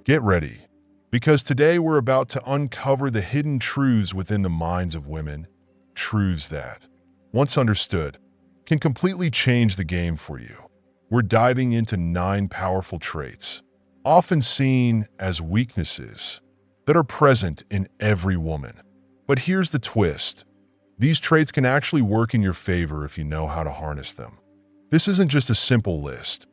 Get ready, because today we're about to uncover the hidden truths within the minds of women, truths that, once understood, can completely change the game for you. We're diving into 9 powerful traits, often seen as weaknesses, that are present in every woman. But here's the twist. These traits can actually work in your favor if you know how to harness them. This isn't just a simple list.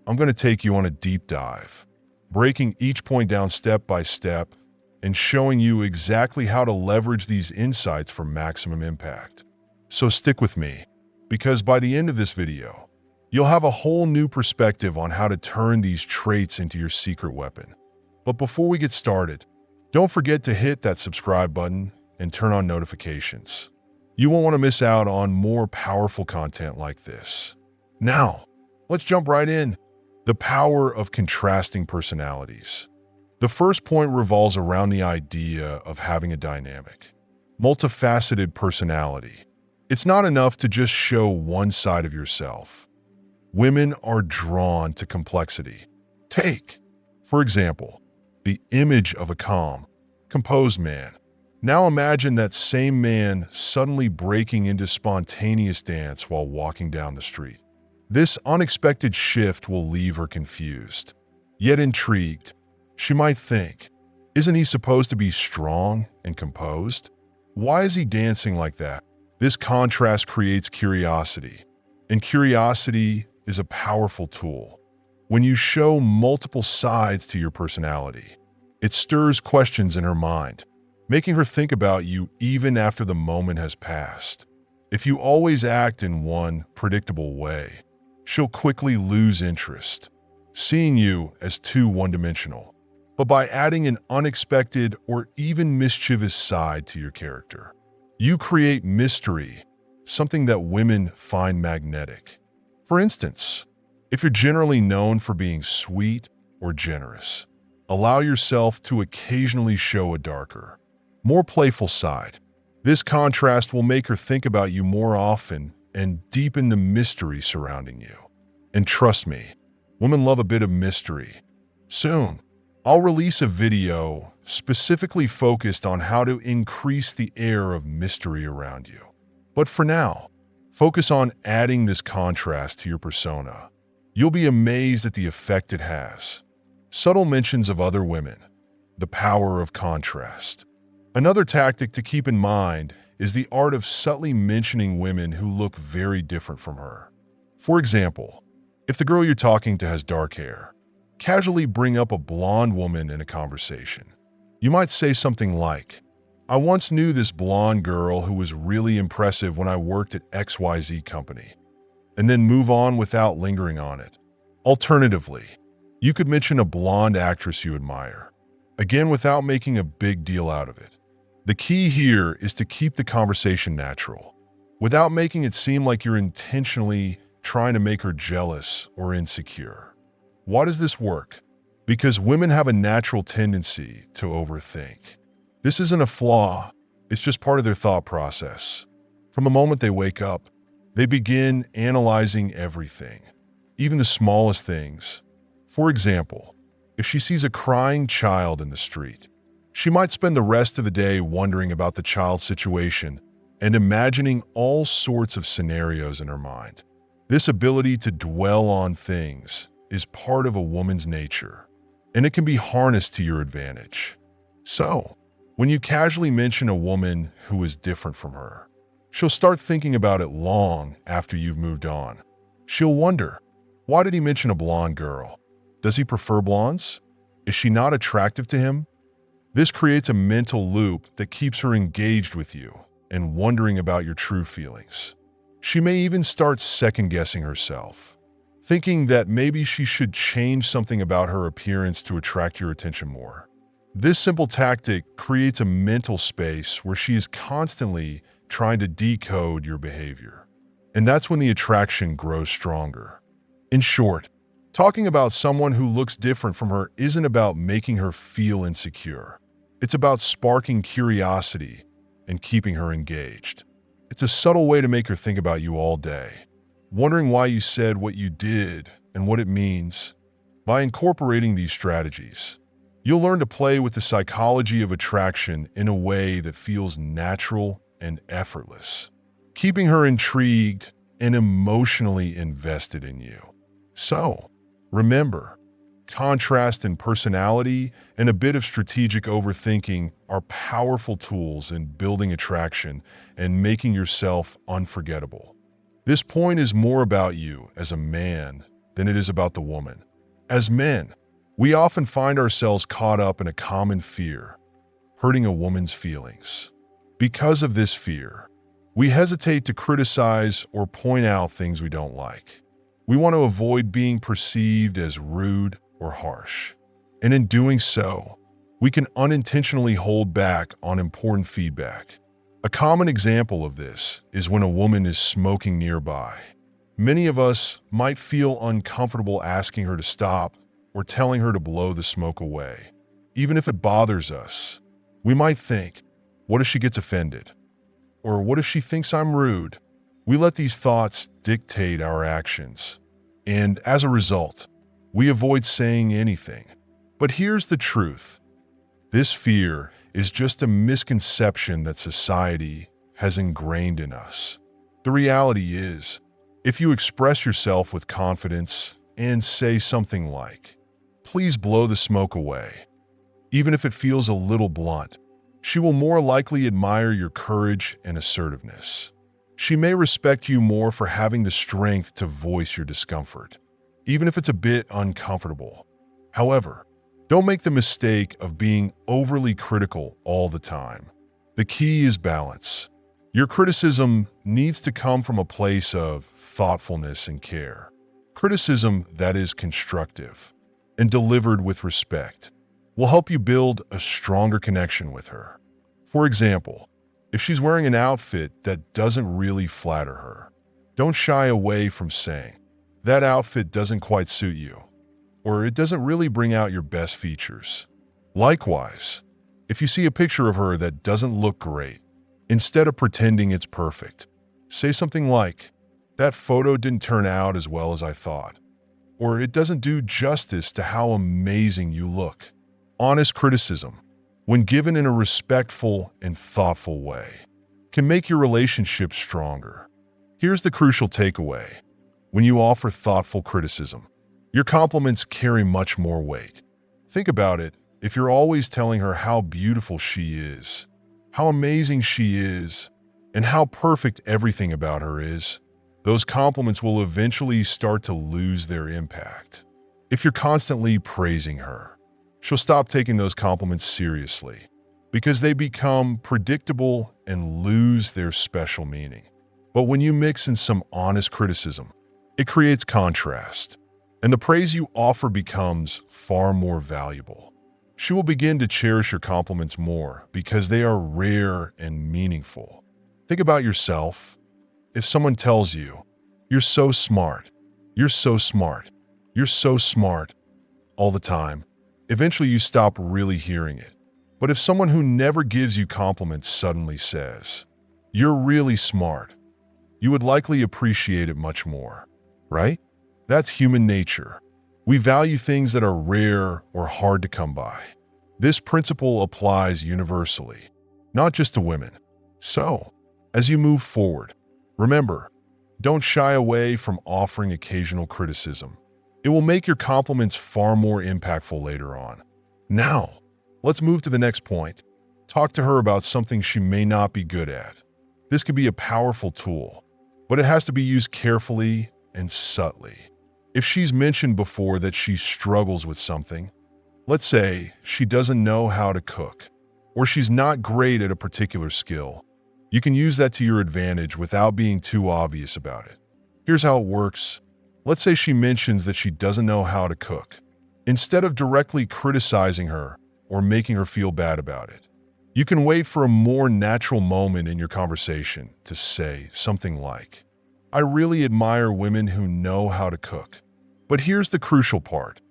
I'm going to take you on a deep dive, breaking each point down step by step and showing you exactly how to leverage these insights for maximum impact. So stick with me, because by the end of this video, you'll have a whole new perspective on how to turn these traits into your secret weapon. But before we get started, don't forget to hit that subscribe button and turn on notifications. You won't want to miss out on more powerful content like this. Now, let's jump right in. The power of contrasting personalities. The first point revolves around the idea of having a dynamic, multifaceted personality. It's not enough to just show one side of yourself. Women are drawn to complexity. Take, for example, the image of a calm, composed man. Now imagine that same man suddenly breaking into spontaneous dance while walking down the street. This unexpected shift will leave her confused, yet intrigued. She might think, isn't he supposed to be strong and composed? Why is he dancing like that? This contrast creates curiosity, and curiosity is a powerful tool. When you show multiple sides to your personality, it stirs questions in her mind, making her think about you even after the moment has passed. If you always act in one predictable way, she'll quickly lose interest, seeing you as too one-dimensional. But by adding an unexpected or even mischievous side to your character, you create mystery, something that women find magnetic. For instance, if you're generally known for being sweet or generous, allow yourself to occasionally show a darker, more playful side. This contrast will make her think about you more often and deepen the mystery surrounding you. And trust me, women love a bit of mystery. Soon, I'll release a video specifically focused on how to increase the air of mystery around you. But for now, focus on adding this contrast to your persona. You'll be amazed at the effect it has. Subtle mentions of other women. The power of contrast. Another tactic to keep in mind is the art of subtly mentioning women who look very different from her. For example, if the girl you're talking to has dark hair, casually bring up a blonde woman in a conversation. You might say something like, "I once knew this blonde girl who was really impressive when I worked at XYZ company," and then move on without lingering on it. Alternatively, you could mention a blonde actress you admire, again without making a big deal out of it. The key here is to keep the conversation natural, without making it seem like you're intentionally trying to make her jealous or insecure. Why does this work? Because women have a natural tendency to overthink. This isn't a flaw, it's just part of their thought process. From the moment they wake up, they begin analyzing everything, even the smallest things. For example, if she sees a crying child in the street, she might spend the rest of the day wondering about the child's situation and imagining all sorts of scenarios in her mind. This ability to dwell on things is part of a woman's nature, and it can be harnessed to your advantage. So, when you casually mention a woman who is different from her, she'll start thinking about it long after you've moved on. She'll wonder, why did he mention a blonde girl? Does he prefer blondes? Is she not attractive to him? This creates a mental loop that keeps her engaged with you and wondering about your true feelings. She may even start second-guessing herself, thinking that maybe she should change something about her appearance to attract your attention more. This simple tactic creates a mental space where she is constantly trying to decode your behavior. And that's when the attraction grows stronger. In short, talking about someone who looks different from her isn't about making her feel insecure. It's about sparking curiosity and keeping her engaged. It's a subtle way to make her think about you all day, wondering why you said what you did and what it means. By incorporating these strategies, You'll learn to play with the psychology of attraction in a way that feels natural and effortless, keeping her intrigued and emotionally invested in you. So, remember, contrast in personality and a bit of strategic overthinking are powerful tools in building attraction and making yourself unforgettable. This point is more about you as a man than it is about the woman. As men, we often find ourselves caught up in a common fear, hurting a woman's feelings. Because of this fear, we hesitate to criticize or point out things we don't like. We want to avoid being perceived as rude or harsh. And in doing so, we can unintentionally hold back on important feedback. A common example of this is when a woman is smoking nearby. Many of us might feel uncomfortable asking her to stop or telling her to blow the smoke away. Even if it bothers us, we might think, what if she gets offended? Or what if she thinks I'm rude? We let these thoughts dictate our actions. And as a result, we avoid saying anything. But here's the truth. This fear is just a misconception that society has ingrained in us. The reality is, if you express yourself with confidence and say something like, "Please blow the smoke away," even if it feels a little blunt, she will more likely admire your courage and assertiveness. She may respect you more for having the strength to voice your discomfort, even if it's a bit uncomfortable. However, don't make the mistake of being overly critical all the time. The key is balance. Your criticism needs to come from a place of thoughtfulness and care. Criticism that is constructive and delivered with respect will help you build a stronger connection with her. For example, if she's wearing an outfit that doesn't really flatter her, don't shy away from saying, "That outfit doesn't quite suit you," or "It doesn't really bring out your best features." Likewise, if you see a picture of her that doesn't look great, instead of pretending it's perfect, say something like, "That photo didn't turn out as well as I thought," or "It doesn't do justice to how amazing you look." Honest criticism, when given in a respectful and thoughtful way, can make your relationship stronger. Here's the crucial takeaway. When you offer thoughtful criticism, your compliments carry much more weight. Think about it. If you're always telling her how beautiful she is, how amazing she is, and how perfect everything about her is, those compliments will eventually start to lose their impact. If you're constantly praising her, she'll stop taking those compliments seriously because they become predictable and lose their special meaning. But when you mix in some honest criticism, it creates contrast, and the praise you offer becomes far more valuable. She will begin to cherish your compliments more because they are rare and meaningful. Think about yourself. If someone tells you, "You're so smart, you're so smart, you're so smart," all the time, eventually you stop really hearing it. But if someone who never gives you compliments suddenly says, "You're really smart," you would likely appreciate it much more, right? That's human nature. We value things that are rare or hard to come by. This principle applies universally, not just to women. So, as you move forward, remember, don't shy away from offering occasional criticism. It will make your compliments far more impactful later on. Now, let's move to the next point. Talk to her about something she may not be good at. This could be a powerful tool, but it has to be used carefully and subtly. If she's mentioned before that she struggles with something, let's say she doesn't know how to cook, or she's not great at a particular skill, you can use that to your advantage without being too obvious about it. Here's how it works. Let's say she mentions that she doesn't know how to cook. Instead of directly criticizing her or making her feel bad about it, you can wait for a more natural moment in your conversation to say something like, "I really admire women who know how to cook." But here's the crucial part.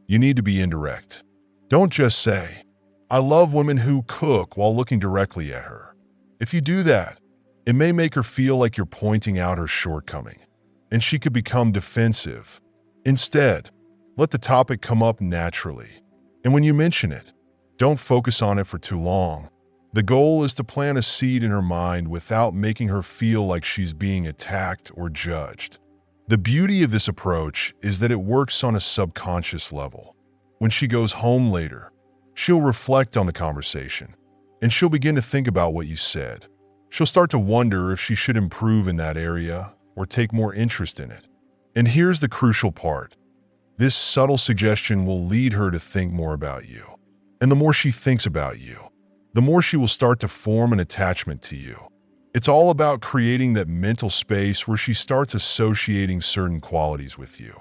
You need to be indirect. Don't just say, "I love women who cook," while looking directly at her. If you do that, it may make her feel like you're pointing out her shortcoming, and she could become defensive. Instead, let the topic come up naturally. And when you mention it, don't focus on it for too long. The goal is to plant a seed in her mind without making her feel like she's being attacked or judged. The beauty of this approach is that it works on a subconscious level. When she goes home later, she'll reflect on the conversation, and she'll begin to think about what you said. She'll start to wonder if she should improve in that area or take more interest in it. And here's the crucial part. This subtle suggestion will lead her to think more about you. And the more she thinks about you, the more she will start to form an attachment to you. It's all about creating that mental space where she starts associating certain qualities with you.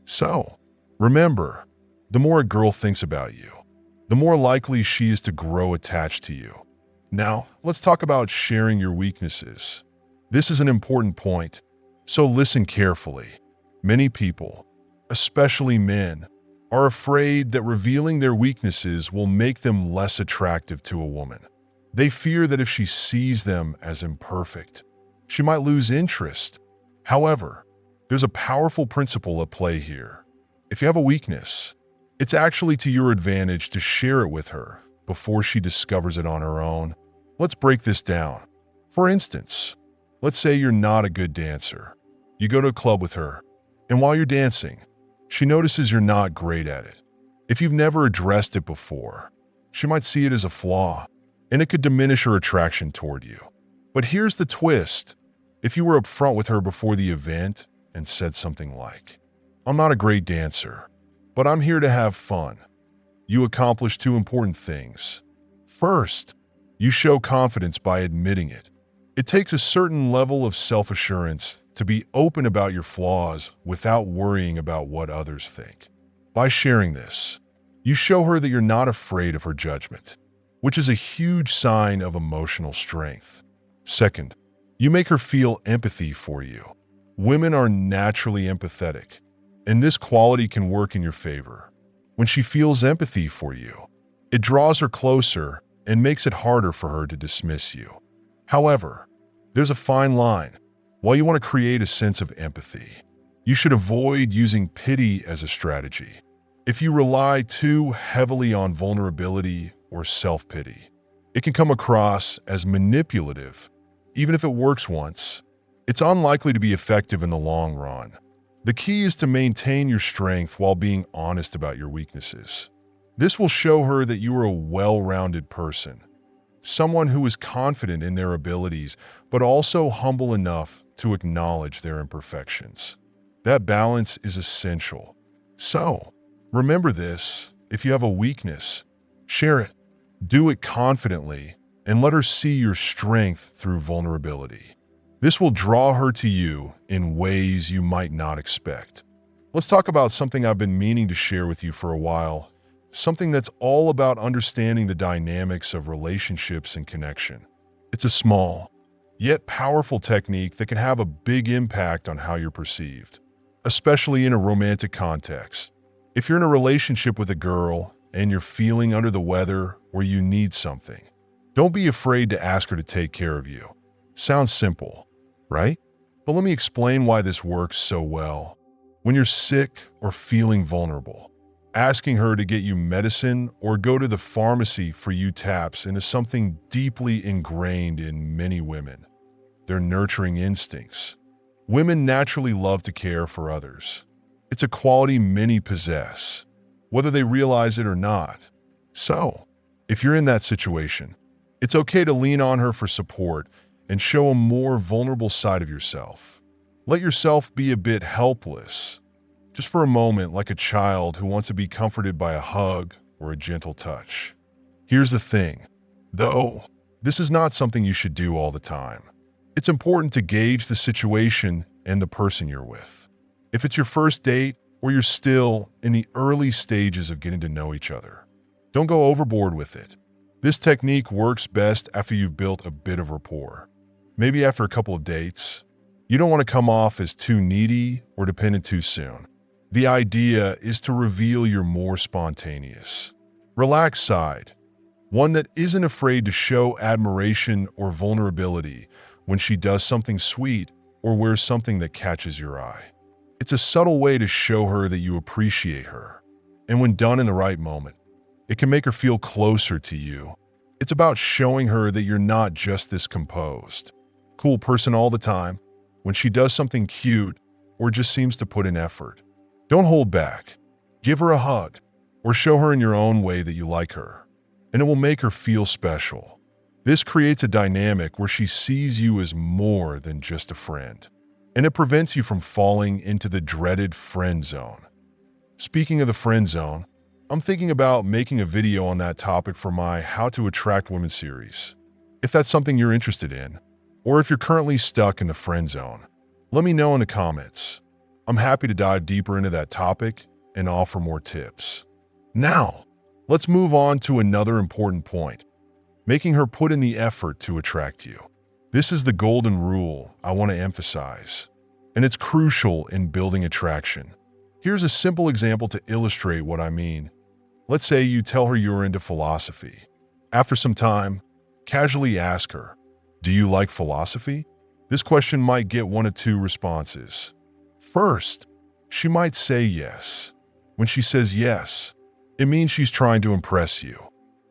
So, remember, the more a girl thinks about you, the more likely she is to grow attached to you. Now, let's talk about sharing your weaknesses. This is an important point, so listen carefully. Many people, especially men, are afraid that revealing their weaknesses will make them less attractive to a woman. They fear that if she sees them as imperfect, she might lose interest. However, there's a powerful principle at play here. If you have a weakness, it's actually to your advantage to share it with her before she discovers it on her own. Let's break this down. For instance, let's say you're not a good dancer. You go to a club with her, and while you're dancing, she notices you're not great at it. If you've never addressed it before, she might see it as a flaw, and it could diminish her attraction toward you. But here's the twist. If you were upfront with her before the event and said something like, "I'm not a great dancer, but I'm here to have fun," you accomplish two important things. First, you show confidence by admitting it. It takes a certain level of self-assurance to be open about your flaws without worrying about what others think. By sharing this, you show her that you're not afraid of her judgment, which is a huge sign of emotional strength. Second, you make her feel empathy for you. Women are naturally empathetic, and this quality can work in your favor. When she feels empathy for you, it draws her closer and makes it harder for her to dismiss you. However, there's a fine line. While you want to create a sense of empathy, you should avoid using pity as a strategy. If you rely too heavily on vulnerability or self-pity, it can come across as manipulative. Even if it works once, it's unlikely to be effective in the long run. The key is to maintain your strength while being honest about your weaknesses. This will show her that you are a well-rounded person, someone who is confident in their abilities, but also humble enough to acknowledge their imperfections. That balance is essential. So, remember this: if you have a weakness, share it. Do it confidently, and let her see your strength through vulnerability. This will draw her to you in ways you might not expect. Let's talk about something I've been meaning to share with you for a while, something that's all about understanding the dynamics of relationships and connection. It's a small, yet powerful technique that can have a big impact on how you're perceived, especially in a romantic context. If you're in a relationship with a girl and you're feeling under the weather or you need something, don't be afraid to ask her to take care of you. Sounds simple, right? But let me explain why this works so well. When you're sick or feeling vulnerable, asking her to get you medicine or go to the pharmacy for you taps into something deeply ingrained in many women: their nurturing instincts. Women naturally love to care for others. It's a quality many possess, whether they realize it or not. So, if you're in that situation, it's okay to lean on her for support and show a more vulnerable side of yourself. Let yourself be a bit helpless, just for a moment, like a child who wants to be comforted by a hug or a gentle touch. Here's the thing, though, this is not something you should do all the time. It's important to gauge the situation and the person you're with. If it's your first date or you're still in the early stages of getting to know each other, don't go overboard with it. This technique works best after you've built a bit of rapport. Maybe after a couple of dates. You don't want to come off as too needy or dependent too soon. The idea is to reveal your more spontaneous, relaxed side, one that isn't afraid to show admiration or vulnerability when she does something sweet or wears something that catches your eye. It's a subtle way to show her that you appreciate her. And when done in the right moment, It can make her feel closer to you. It's about showing her that you're not just this composed, cool person all the time. When she does something cute or just seems to put in effort, don't hold back. Give her a hug or show her in your own way that you like her, and it will make her feel special. This creates a dynamic where she sees you as more than just a friend, and it prevents you from falling into the dreaded friend zone. Speaking of the friend zone, I'm thinking about making a video on that topic for my How to Attract Women series. If that's something you're interested in, or if you're currently stuck in the friend zone, let me know in the comments. I'm happy to dive deeper into that topic and offer more tips. Now, let's move on to another important point, making her put in the effort to attract you. This is the golden rule I want to emphasize, and it's crucial in building attraction. Here's a simple example to illustrate what I mean. Let's say you tell her you're into philosophy. After some time, casually ask her, "Do you like philosophy?" This question might get one of two responses. First, she might say yes. When she says yes, it means she's trying to impress you.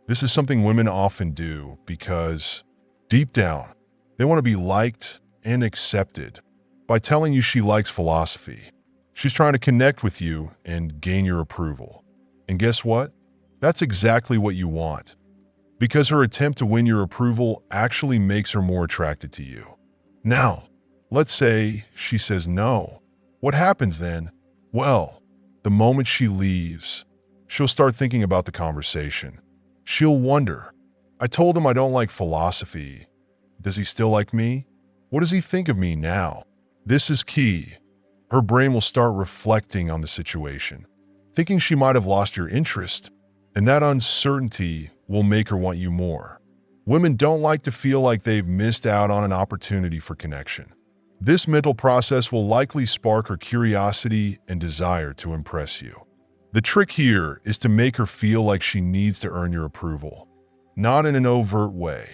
This is something women often do because, deep down, they want to be liked and accepted. By telling you she likes philosophy, she's trying to connect with you and gain your approval. And guess what? That's exactly what you want, because her attempt to win your approval actually makes her more attracted to you. Now, let's say she says no. What happens then? Well, the moment she leaves, she'll start thinking about the conversation. She'll wonder, "I told him I don't like philosophy. Does he still like me? What does he think of me now?" This is key. Her brain will start reflecting on the situation, thinking she might have lost your interest, and that uncertainty will make her want you more. Women don't like to feel like they've missed out on an opportunity for connection. This mental process will likely spark her curiosity and desire to impress you. The trick here is to make her feel like she needs to earn your approval, not in an overt way,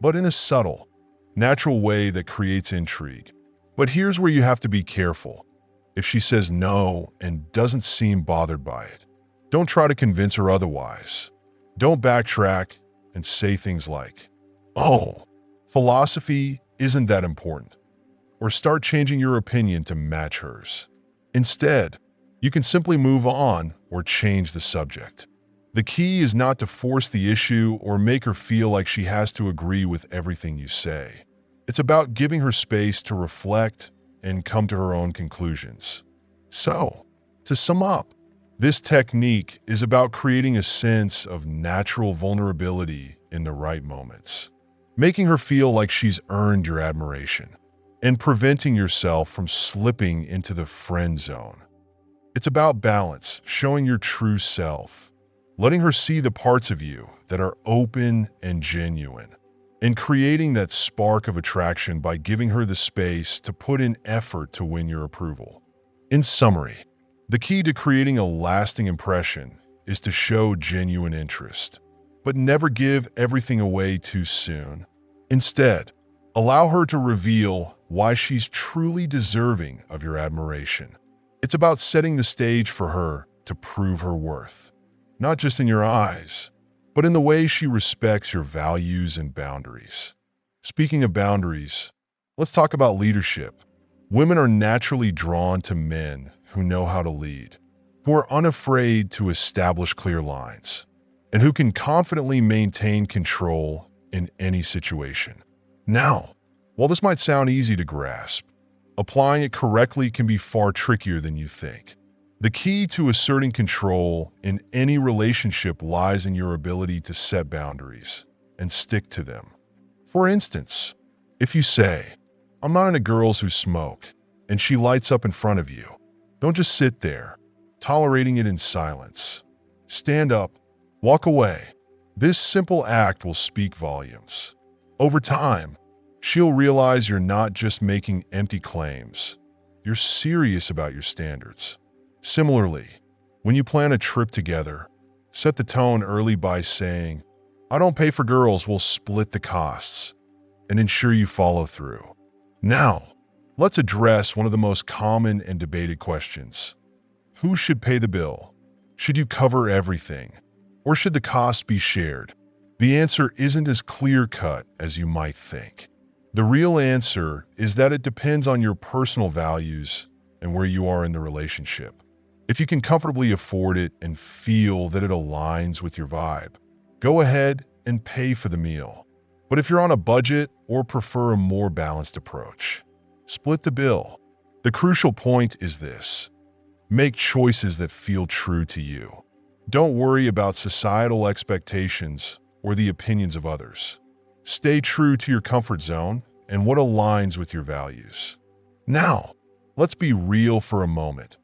but in a subtle, natural way that creates intrigue. But here's where you have to be careful. If she says no and doesn't seem bothered by it, don't try to convince her otherwise. Don't backtrack and say things like, "Oh, philosophy isn't that important," or start changing your opinion to match hers. Instead, you can simply move on or change the subject. The key is not to force the issue or make her feel like she has to agree with everything you say. It's about giving her space to reflect and come to her own conclusions. So, to sum up, this technique is about creating a sense of natural vulnerability in the right moments, making her feel like she's earned your admiration, and preventing yourself from slipping into the friend zone. It's about balance, showing your true self, letting her see the parts of you that are open and genuine, and creating that spark of attraction by giving her the space to put in effort to win your approval. In summary, the key to creating a lasting impression is to show genuine interest, but never give everything away too soon. Instead, allow her to reveal why she's truly deserving of your admiration. It's about setting the stage for her to prove her worth, not just in your eyes, but in the way she respects your values and boundaries. Speaking of boundaries, let's talk about leadership. Women are naturally drawn to men who know how to lead, who are unafraid to establish clear lines, and who can confidently maintain control in any situation. Now, while this might sound easy to grasp, applying it correctly can be far trickier than you think. The key to asserting control in any relationship lies in your ability to set boundaries and stick to them. For instance, if you say, "I'm not into girls who smoke," and she lights up in front of you, don't just sit there, tolerating it in silence. Stand up, walk away. This simple act will speak volumes. Over time, she'll realize you're not just making empty claims. You're serious about your standards. Similarly, when you plan a trip together, set the tone early by saying, "I don't pay for girls, we'll split the costs," and ensure you follow through. Now, let's address one of the most common and debated questions. Who should pay the bill? Should you cover everything? Or should the cost be shared? The answer isn't as clear-cut as you might think. The real answer is that it depends on your personal values and where you are in the relationship. If you can comfortably afford it and feel that it aligns with your vibe, go ahead and pay for the meal. But if you're on a budget or prefer a more balanced approach, split the bill. The crucial point is this: make choices that feel true to you. Don't worry about societal expectations or the opinions of others. Stay true to your comfort zone and what aligns with your values. Now, let's be real for a moment.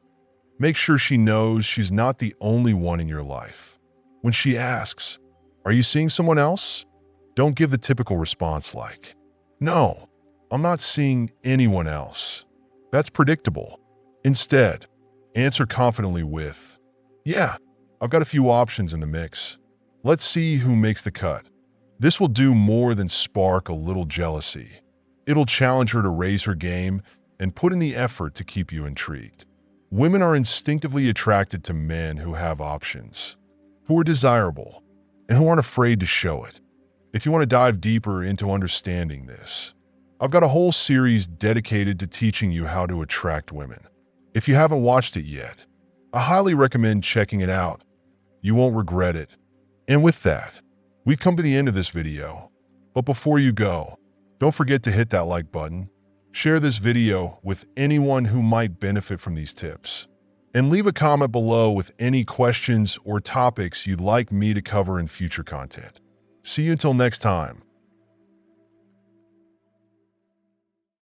Make sure she knows she's not the only one in your life. When she asks, "Are you seeing someone else?" don't give the typical response like, "No, I'm not seeing anyone else." That's predictable. Instead, answer confidently with, "Yeah, I've got a few options in the mix. Let's see who makes the cut." This will do more than spark a little jealousy. It'll challenge her to raise her game and put in the effort to keep you intrigued. Women are instinctively attracted to men who have options, who are desirable, and who aren't afraid to show it. If you want to dive deeper into understanding this, I've got a whole series dedicated to teaching you how to attract women. If you haven't watched it yet, I highly recommend checking it out. You won't regret it. And with that, we've come to the end of this video. But before you go, don't forget to hit that like button, share this video with anyone who might benefit from these tips, and leave a comment below with any questions or topics you'd like me to cover in future content. See you until next time.